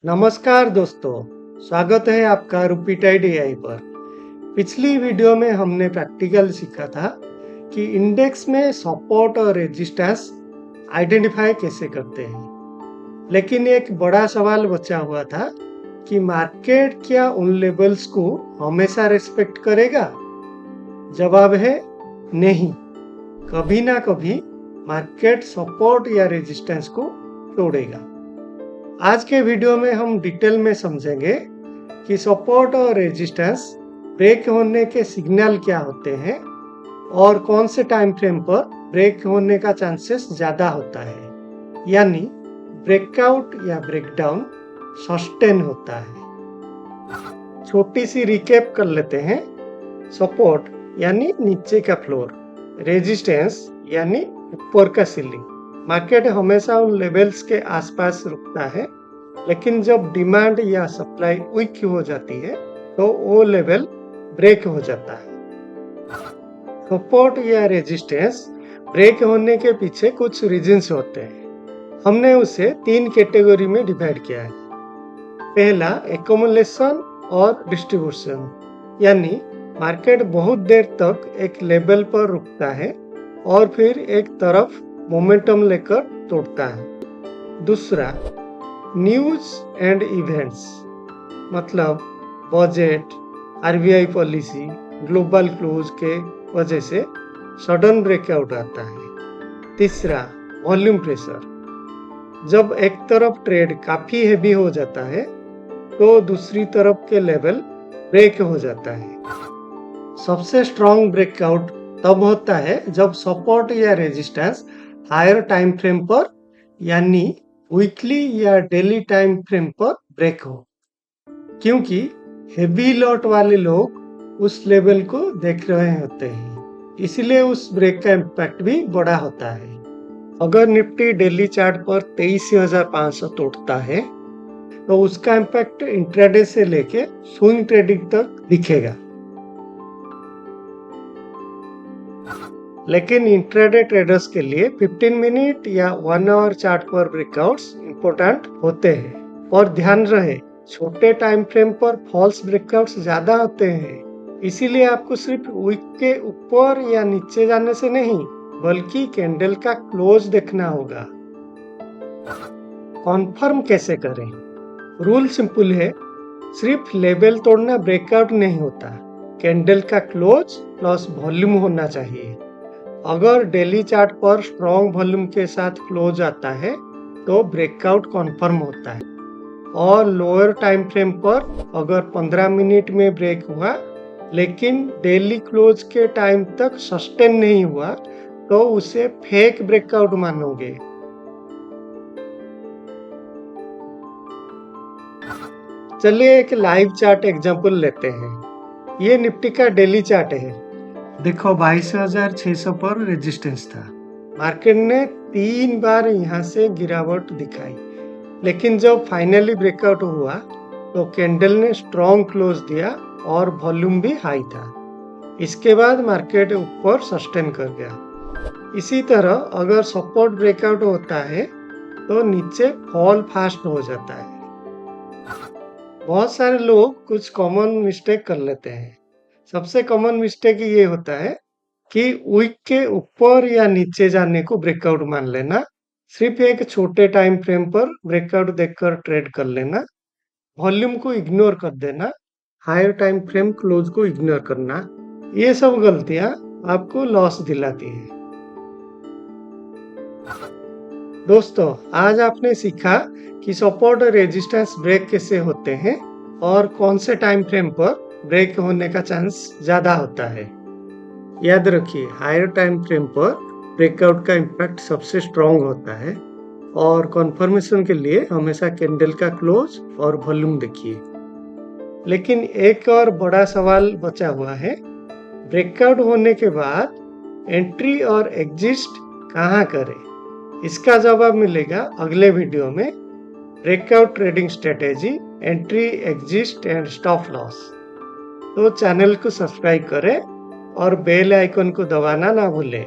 नमस्कार दोस्तों, स्वागत है आपका रूपीटाइड एआई पर। पिछली वीडियो में हमने प्रैक्टिकल सीखा था कि इंडेक्स में सपोर्ट और रेजिस्टेंस आइडेंटिफाई कैसे करते हैं। लेकिन एक बड़ा सवाल बचा हुआ था कि मार्केट क्या उन लेवल्स को हमेशा रिस्पेक्ट करेगा? जवाब है नहीं। कभी ना कभी मार्केट सपोर्ट या रेजिस्टेंस को तोड़ेगा। आज के वीडियो में हम डिटेल में समझेंगे कि सपोर्ट और रेजिस्टेंस ब्रेक होने के सिग्नल क्या होते हैं और कौन से टाइम फ्रेम पर ब्रेक होने का चांसेस ज़्यादा होता है, यानी ब्रेकआउट या ब्रेकडाउन सस्टेन होता है। छोटी सी रिकैप कर लेते हैं। सपोर्ट यानी नीचे का फ्लोर, रेजिस्टेंस यानी ऊपर का सीलिंग। मार्केट हमेशा उन लेवल्स के आसपास रुकता है, लेकिन जब डिमांड या सप्लाई वीक हो जाती है तो वो लेवल ब्रेक हो जाता है। सपोर्ट या रेजिस्टेंस ब्रेक होने के पीछे कुछ रीजंस होते हैं। हमने उसे 3 कैटेगरी में डिवाइड किया है। पहला एक्यूमुलेशन और डिस्ट्रीब्यूशन, यानी मार्केट बहुत देर तक एक लेवल पर रुकता है और फिर एक तरफ मोमेंटम लेकर तोड़ता है। दूसरा न्यूज एंड इवेंट्स, मतलब budget, RBI policy, global close के वजह से सडन ब्रेकआउट आता है। तीसरा वॉल्यूम प्रेशर, जब एक तरफ ट्रेड काफी हेवी हो जाता है तो दूसरी तरफ के लेवल ब्रेक हो जाता है। सबसे स्ट्रॉन्ग ब्रेकआउट तब होता है जब सपोर्ट या रेजिस्टेंस हायर टाइम फ्रेम पर, यानी वीकली या डेली टाइम फ्रेम पर ब्रेक हो, क्योंकि हेवी लॉट वाले लोग उस लेवल को देख रहे होते हैं, इसलिए उस ब्रेक का इम्पैक्ट भी बड़ा होता है। अगर निफ्टी डेली चार्ट पर 23,500 तोड़ता है तो उसका इम्पैक्ट इंट्राडे से लेके स्विंग ट्रेडिंग तक दिखेगा। लेकिन इंट्राडे ट्रेडर्स के लिए 15 मिनट या 1 आवर चार्ट पर ब्रेकआउट्स इंपॉर्टेंट होते हैं। और ध्यान रहे, छोटे टाइम फ्रेम पर फॉल्स ब्रेकआउट्स ज्यादा होते हैं, इसीलिए आपको सिर्फ वीक के ऊपर या नीचे जाने से नहीं, बल्कि कैंडल का क्लोज देखना होगा। कॉन्फर्म कैसे करें? रूल सिंपल है, सिर्फ लेवल तोड़ना ब्रेकआउट नहीं होता, कैंडल का क्लोज प्लस वॉल्यूम होना चाहिए। अगर डेली चार्ट पर स्ट्रॉन्ग वॉल्यूम के साथ क्लोज आता है तो ब्रेकआउट कॉन्फर्म होता है। और लोअर टाइम फ्रेम पर अगर 15 मिनट में ब्रेक हुआ लेकिन डेली क्लोज के टाइम तक सस्टेन नहीं हुआ तो उसे फेक ब्रेकआउट मानोगे। चलिए एक लाइव चार्ट एग्जांपल लेते हैं। ये निफ्टी का डेली चार्ट है। देखो 22,600 पर रेजिस्टेंस था। मार्केट ने 3 बार यहाँ से गिरावट दिखाई, लेकिन जब फाइनली ब्रेकआउट हुआ तो कैंडल ने स्ट्रॉन्ग क्लोज दिया और वॉल्यूम भी हाई था। इसके बाद मार्केट ऊपर सस्टेन कर गया। इसी तरह अगर सपोर्ट ब्रेकआउट होता है तो नीचे फॉल फास्ट हो जाता है। बहुत सारे लोग कुछ कॉमन मिस्टेक कर लेते हैं। सबसे कॉमन मिस्टेक ये होता है कि वीक के ऊपर या नीचे जाने को ब्रेकआउट मान लेना, सिर्फ एक छोटे टाइम फ्रेम पर ब्रेकआउट देखकर ट्रेड कर लेना, वॉल्यूम को इग्नोर कर देना, हायर टाइम फ्रेम क्लोज को इग्नोर करना, ये सब गलतियां आपको लॉस दिलाती है। दोस्तों, आज आपने सीखा कि सपोर्ट और रेजिस्टेंस ब्रेक कैसे होते हैं और कौन से टाइम फ्रेम पर ब्रेक होने का चांस ज्यादा होता है। याद रखिए, हायर टाइम फ्रेम पर ब्रेकआउट का इम्पैक्ट सबसे स्ट्रॉन्ग होता है और कंफर्मेशन के लिए हमेशा कैंडल का क्लोज और वॉल्यूम देखिए। लेकिन एक और बड़ा सवाल बचा हुआ है, ब्रेकआउट होने के बाद एंट्री और एग्जिट कहाँ करें? इसका जवाब मिलेगा अगले वीडियो में। Breakout trading strategy, entry, exit and stop loss. तो चैनल को सब्सक्राइब करें और बेल आइकन को दबाना ना भूलें।